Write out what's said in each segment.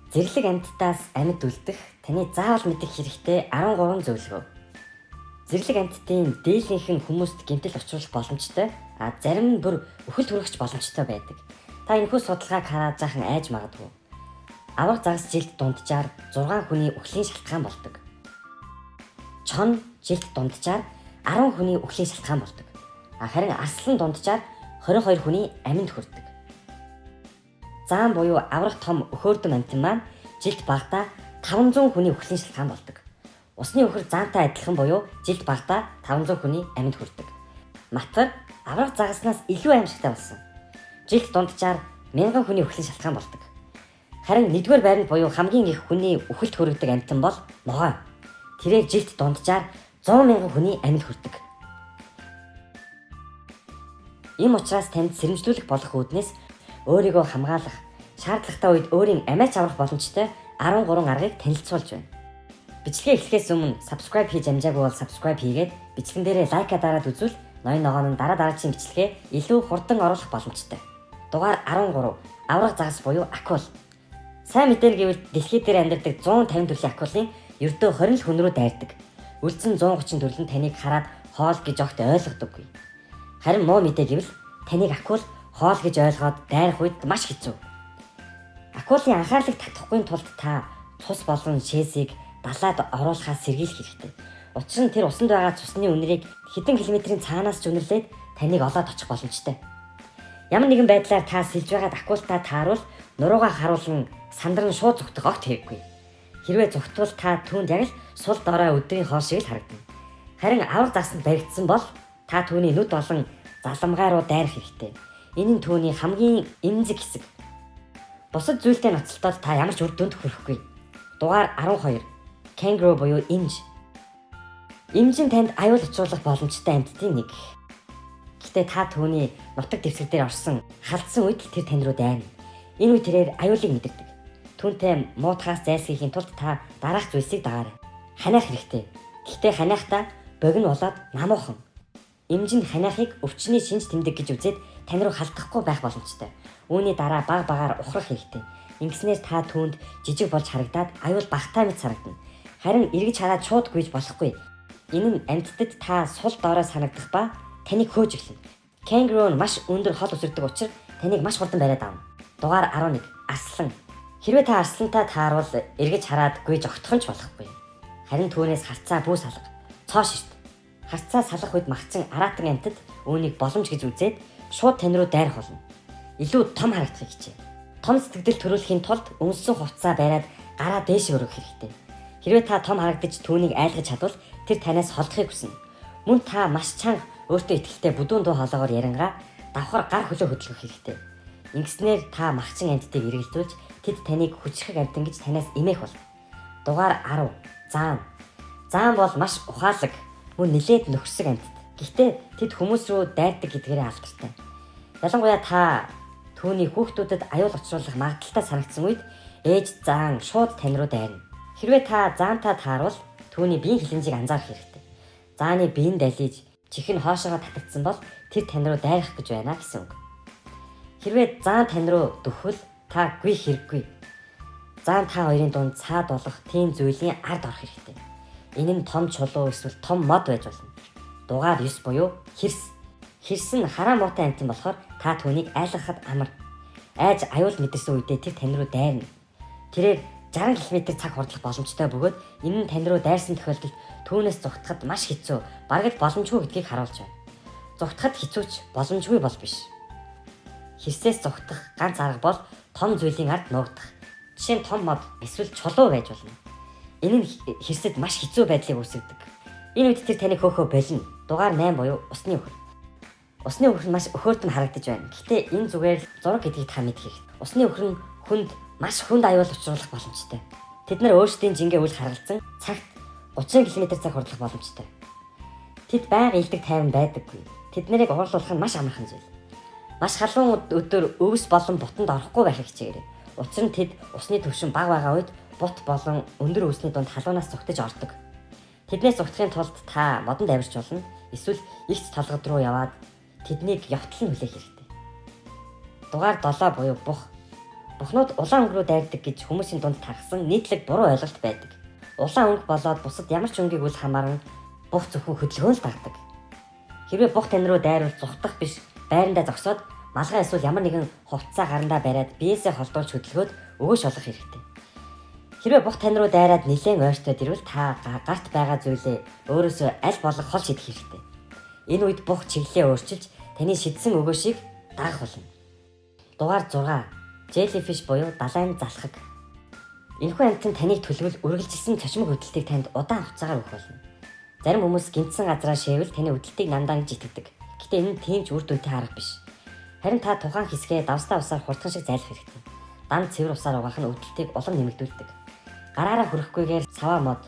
Зэрлэг амьтдаас амьд үлдэх таны заавал мэдэх хэрэгтэй 13 зөвлөгөө. Зэрлэг амьтдын дийлэнх нь хүмүүст гэмтэл учруулах боломжтой, зарим нь бүр өхөлт хүргэж боломжтой байдаг. Та энэхүү судалгааг хараад жаахан айж магадгүй. Аврах загас жилд дунджаар 6 хүний үхлийн шалтгаан болдог. Чон жилд дунджаар 10 хүний үхлийн шалтгаан болдог. Харин арслан дунджаар 22 хүний амьд хүрдэг. Заан буюу аврах том өхөөрдөм амьтан маань жилд багадаа 500 хүний үхлийн шалтгаан болдог. Усны өхөр заантай адилхан буюу жилд багадаа 500 хүний амьд хүрдэг. Матвар аврах загаснаас илүү аимшигтай болсон. Жилд дунджаар 1000 хүний үхлийн шалтгаан болдог. Харин нэгдүгээр байранд буюу хамгийн их хүний үхэлд хүргэдэг амьтан бол могой. Тэрээр жилд дунджаар 100,000 хүний амьд хүрдэг. Ийм учраас танд сэрэмжлүүлэх болох үүднээс өөрийгөө хамгаалах, шаардлагатай үед өөрийн амиач аврах боломжтой 13 аргыг танилцуулж байна. Бичлэгээ эхлэхээс өмнө subscribe хийж амжаагүй бол subscribe хийгээд бичлэгэн дээрээ лайка дараад үзвэл ноён ногоон нь дараагийн бичлэгээ илүү хурдан оруулах боломжтой. Дугаар 13. Аврах загас буюу акул. Сайн мэдээр гэвэл дэлхий дээр амьдардаг 150 төрлийн акулын ердөө 20 л хүн рүү дайрдаг. Үлдсэн 130 төрөл нь таныг хараад хоол гэж огт ойлгодоггүй. Харин муу мэдээ гэвэл таныг акул хоол гэж ойлгоод дайрах үед маш хэцүү. Акулын анхаарлыг татахгүй тулд та цус болон шээсийг далаад оруулахаас сэргийлэх хэрэгтэй. Учир нь тэр усанд байгаа цусны үнэрийг хэдэн километрийн цаанаас ч үнэрлээд таныг олоод очих боломжтой. Ямар нэгэн байдлаар та сэлж байгаад акултаа тааруул нуруугаа харуулan сандран шууд зүгтэх огт хэрэггүй. Хэрвээ зүгтвол та түүнд яг л сул дорой өдрийн хоол шиг л харагдана. Харин аврах загсанд баригдсан бол та түүний нүд болон заламгаа руу дайрах хэрэгтэй. Энэ нь түүний хамгийн эмзэг хэсэг. Бусад зүйлтэй ноцтолдоод та ямар ч үр дүнд хүрэхгүй. Дугаар 12. Kangaroo буюу эмж. Эмж нь танд аюул учруулах боломжтой амьтдын нэг. Гэхдээ та түүний нутаг дэвсгэр дээр орсон, халдсан үед тэр тань руу дайрна. Энэ үед тэрээр аюулыг мэдэрдэг. Түүнтэй муутахаас зайлсхийхийн тулд та дараах зүйлсийг дагаарай. Ханиах хэрэгтэй. Гэхдээ ханиахдаа богино болоод намуухан. Эмж нь ханиахыг өвчний шинж тэмдэг гэж үзээд тань руу халдахгүй байх боломжтой. Үүний дараа баг багаар ухрах хэрэгтэй. Ингэснээр та түүнд жижиг болж харагдаад аюул багтаа мэт санагдана. Харин эргэж хараад шууд гүйж болохгүй. Энэ нь амьтдад та сул доороо санагдах ба таныг хөөж эхэлнэ. Kangaroo нь маш өндөр хол өсөрдөг учраас таныг маш хурдан бариад авна. Дугаар 11. Арслан. Хэрвээ та арслантаа тааруул эргэж хараад гүйж огтхон ч болохгүй. Харин түүнээс харцаа бүү салга. Цоо ширт. Харцаа салах үед магцсан аратан амьтад үүнийг боломж гэж үзээд шууд тань руу дайрах болно. Илүү том харагдахыг хичээ. Том сэтгэл төрүүлэхийн тулд өнссөн хувцас бариад гараа дээш өргөх хэрэгтэй. Хэрвээ та том харагдаж түүнийг айлгаж чадвал тэр танаас холдохыг хүснэ. Мөн та маш чанга өөртөө ихтэй бүдүүн дуу хоолоогоор ярангаа давхар гар хөлөө хөдлөх хэрэгтэй. Ингэснээр та махчин амьтдыг эргэлзүүлж тэд таныг хүчрэх амьтан гэж танаас эмээх болно. Дугаар 10. Заан. Заан бол маш ухаалаг, мөн нилээд нөхөрсөг амьтад. Гэхдээ тэд хүмүүс рүү дайрдаг гэдгээрээ алдартай. Ялангуяа та түүний хүүхдүүдэд аюул учруулах магадaltaй санагдсан үед ээж заан шууд тань руу дайрна. Хэрвээ та заантаа тааруул түүний биеийн хилэнцийг анзаарах хэрэгтэй. Зааны биеийн далиж чихэн хоошоогоо татагдсан бол тэр тань руу дайрах гэж байна гэсэн үг. Хэрвээ заан тань руу дөхвөл та гүйх хэрэггүй. Заан та хоёрын дунд цаад болох тийм зүйлийн ард орох хэрэгтэй. Энэ нь том чулуу эсвэл том мод байж болно. Дугаар 9 буюу хэрс. Хэрс нь хараа муутай амьтан болохоор та түүнийг айлгахад амар. Айж аюул мэдэрсэн үедээ тэр тань руу дайрна. Тэрээр 60 км цаг хурдлах боломжтой бөгөөд энэ нь тань руу дайрсан тохиолдолд түүнээс зүгтахад маш хэцүү, бараг л боломжгүй гэдгийг харуулж байна. Зүгтахад хэцүүч боломжгүй бол биш. Хэрсээс зүгтах ганц арга бол том зүйлийн ард нуугдах. Жишээ нь том мод эсвэл чулуу байж болно. Энэ нь хэрсэд маш хэцүү байдлыг үүсгэдэг. Энэ үед тэр таныг хөөхөө болно. Дугаар 8 буюу усны өхөр. Усны өхөр нь маш өхөөртөн харагдаж байна. Гэхдээ энэ зүгээр зураг гэдгийг та мэдэх хэрэгтэй. Усны өхөр нь хүнд маш хүнд аюул учруулах боломжтой. Тэд нар өөрсдийн жингээ үл харгалзан цагт 30 км цаг хурдлах боломжтой. Тэд байнга илдэг тайван байдаггүй. Тэд нарыг уурлуулах нь маш амархан зүйл. Маш халуун өдөр өвс болон бутанд орохгүй байхыг хичээгээрэй. Учир нь тэд усны түвшин бага байгаа үед бут болон өндөр үсний дунд халуунаас зүгтэж ордог. Тэднээс зүгтхийн тулд та модонд авирч болно. Эсвэл ихц толгод руу яваад тэднийг явтал нь хүлээх хэрэгтэй. Дугаар 7 буюу бух. Бухнууд улаан өнгө рүү дайрдаг гэж хүмүүсийн дунд тархсан нийтлэг буруу ойлголт байдаг. Улаан өнгө болоод бусад ямар ч өнгийг үл хамааран бух зөвхөн хөдөлгөөн л дагдаг. Хэрвээ бух тань руу дайрвал зүхтах биш, байрандаа зогсоод малгай эсвэл ямар нэгэн хувцас гарандаа бариад биеэсээ холдуулж хөдөлгөөд өгөөж олох хэрэгтэй. Хэрвээ бух тань руу дайраад нэлээд ойртоод ирвэл та гарт байгаа зүйлээ өөрөөсөө аль болох хол шидэх хэрэгтэй. Энэ үед бух чиглэлээ өөрчилж таны шидсэн өгөөшийг дагах болно. Дугаар 6. Jellyfish буюу далайн залхаг. Энэхүү амьтан таныг төлөвлөл үргэлжилсэн цочмог хөдөлтийг танд удаан хугацаагаар өгөх болно. Зарим хүмүүс гинтсэн газраа шээвэл таны хөдөлтийг намдаа гэж итгэдэг. Гэтэ энэ нь тийм ч үр дүнтэй арга биш. Харин та тухайн хэсгээ давстаа усаар хурдхан шиг зайлах хэрэгтэй. Дан цэвэр усаар угаах нь хөдөлтийг улам нэмэгдүүлдэг. Гараараа хүрхгүйгээр саваа мод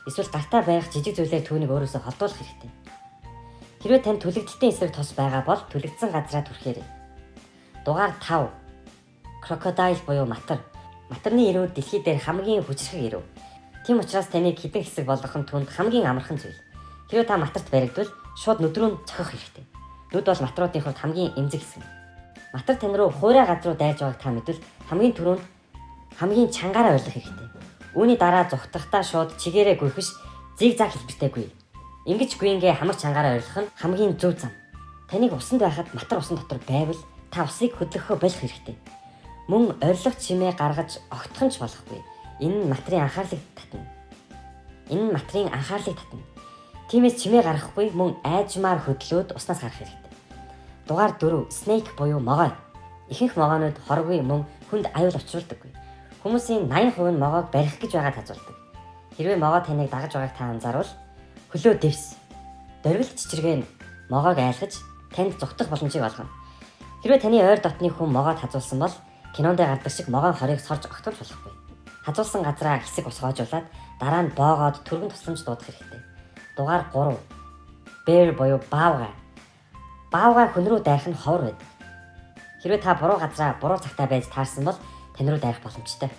эсвэл гартаа байх жижиг зүйлээр түүнийг өөрөөсөө холдуулах хэрэгтэй. Хэрвээ танд түлэгдэлтийн эсрэг тос байгаа бол түлэгдсэн газраа түрхээрэй. Дугаар 5. Crocodile буюу матар. Матарны ирүү дэлхий дээр хамгийн хүчрхэг ирүү. Тийм учраас таныг хідэн хэсэг болгох нь түнд хамгийн амархан зүйл. Хэрвээ та матарт баригдвал шууд нүд рүү цохих хэрэгтэй. Нүд бол матруудын хувьд хамгийн эмзэг хэсэг. Матар тань руу хуурай газар руу дайрж байгааг та мэдвэл хамгийн түрүүнд хамгийн чангаараа ойлгох хэрэгтэй. Үүний дараа зүхтахдаа шууд чигээрээ гүйх биш, зигзаг хэлбэртэй гүй. Ингэж гүйнгээ хамаг чангаараа ойлгох нь хамгийн зөв зам. Таныг усанд байхад матар усан дотор байвал та усыг хөдлөхөө болох хэрэгтэй. Мөн орилох чимээ гаргаж огтхон ч болохгүй. Энэ нь матрын анхаарлыг татна. Тиймээс чимээ гаргахгүй мөн айжмаар хөдлөөд уснаас гарах хэрэгтэй. Дугаар 4. Snake буюу могой. Ихэнх могоонууд хоргүй мөн хүнд аюул учруулдаггүй. Хүмүүсийн 80% нь могоог барих гэж байгаад хазуулдаг. Хэрвээ могоо таныг дагаж байгааг та анзаарвал хөлөө дэвс. Дөрвөл чичиргээ нь могоог айлгаж танд зүхтах боломжийг олгоно. Хэрвээ таны ойр дотны хүн могоод хазуулсан бол кинонд гардаг шиг могоон хорийг сорж огтолж болохгүй. Хазуулсан газраа хэсэг ус хоожуулаад дараа нь боогоод түргэн тусламж дуудах хэрэгтэй. Дугаар 3. Bear буюу баавгай. Баавгай хүн рүү дайрах нь ховор байдаг. Хэрвээ та буруу газраа буруу цагтаа байж таарсан бол тань руу дайрах боломжтой.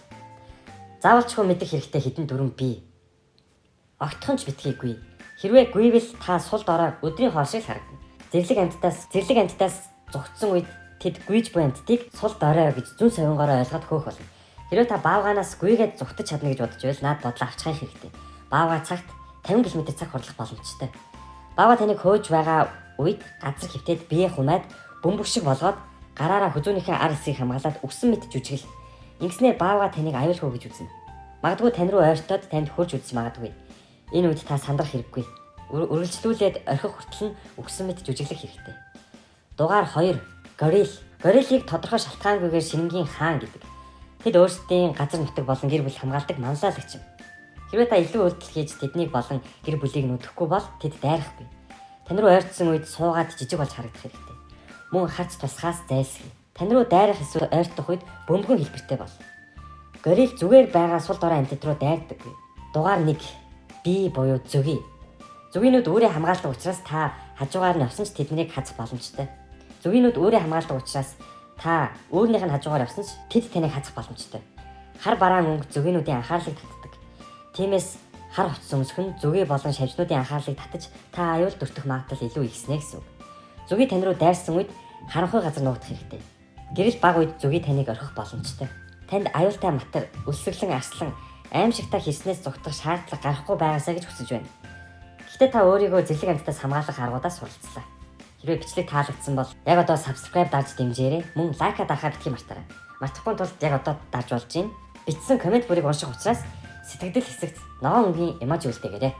Заавал ч хүн мэдэх хэрэгтэй хідэн дүрэн бий. Огтхон ч битгийгүй. Хэрвээ гүйвэл та сул дорой өдрийн хоошиг харагдана. Зэрлэг амьтдаас зүгтсэн үед тэд гүйж буй амьтдыг сул дорой гэж зүүн совингоороо ойлгоод хөөх болно. Хэрвээ та баавганаас гүйгээд зүгтэж чадна гэж бодож байвал наад бодлоо авчхай хэрэгтэй. Баавга цагт 50 км/цаг хурлах боломжтой. Баавга таныг хөөж байгаа үед газар хөвтөд бие хумаад бөмбөг шиг болгоод гараараа хүзүүнийхээ ар хэсгийг хамгаалаад өссөн мэт жүжигэл. Ингэснээр баавга таныг аюулгүй гэж үзнэ. Магадгүй тань руу ойртоод танд хурж үзэж магадгүй. Энэ үед та сандрах хэрэггүй. Үргэлжлүүлээд орхих хүртэл нь өссөн мэт жүжиглэх хэрэгтэй. Дугаар 2. Гориллыг тодорхой шалтгаангүйгээр шинэнгийн хаан гэдэг. Тэд өөрсдийн газар нутаг болон гэр бүл хамгаалдаг манлайлагч юм. Хэрвээ та илүү үйлдэл хийж тэднийг болон гэр бүлийг нүдэхгүй бол тэд дайрахгүй. Тань руу ойртсон үед суугаад жижиг болж харагдах хэрэгтэй. Мөн хац тусгаас зайлсхий. Тань руу дайрах эсвэл ойртох үед бөмбөгөн хэлбэртэй бол. Горилл зүгээр байгаа сул дорой амьтад руу дайрдаггүй. Дугаар 1. Би буюу зөгий. Зөгийнүүд өөрийн хамгаалдаг учраас та хажуугаар нь явсан ч тэднийг хазах боломжтой. Зөгийнүүд өөрийн хамгаалдаг учраас та өөрнийх нь хажуугаар явсан ч тэд таныг хазах боломжтой. Хар бараан өнгө зөгийнүүдийн анхаарлыг татдаг. Тиймээс хар хувцас өмсөх нь зөгий болон шавжнуудын анхаарлыг татаж та аюул дүртэх магадлал илүү ихснэ гэсэн үг. Зөгий тань руу дайрсан үед харанхуй газар нуугдах хэрэгтэй. Гэрэл баг үед зөгий таныг орхих боломжтой. Танд аюултай матар, өлсгөлэн арслан, аимшигтай хийснээс зүгтах шаардлага гарахгүй байгаасаа гэж хүсэж байна. Гэхдээ та өөрийгөө зэрлэг амьтдаас хамгаалах аргуудаас суралцлаа. Хэрвээ бичлэг таалагдсан бол яг одоо subscribe дарж дэмжээрэй. Мөн лайка даахаа битгий мартаарай. Мартахгүй тулд яг одоо дарж болж гин. Бичсэн комент бүрийг унших учраас сэтгэгдэл хэсэгт ногоон өнгийн эможи үлдээгээрэй.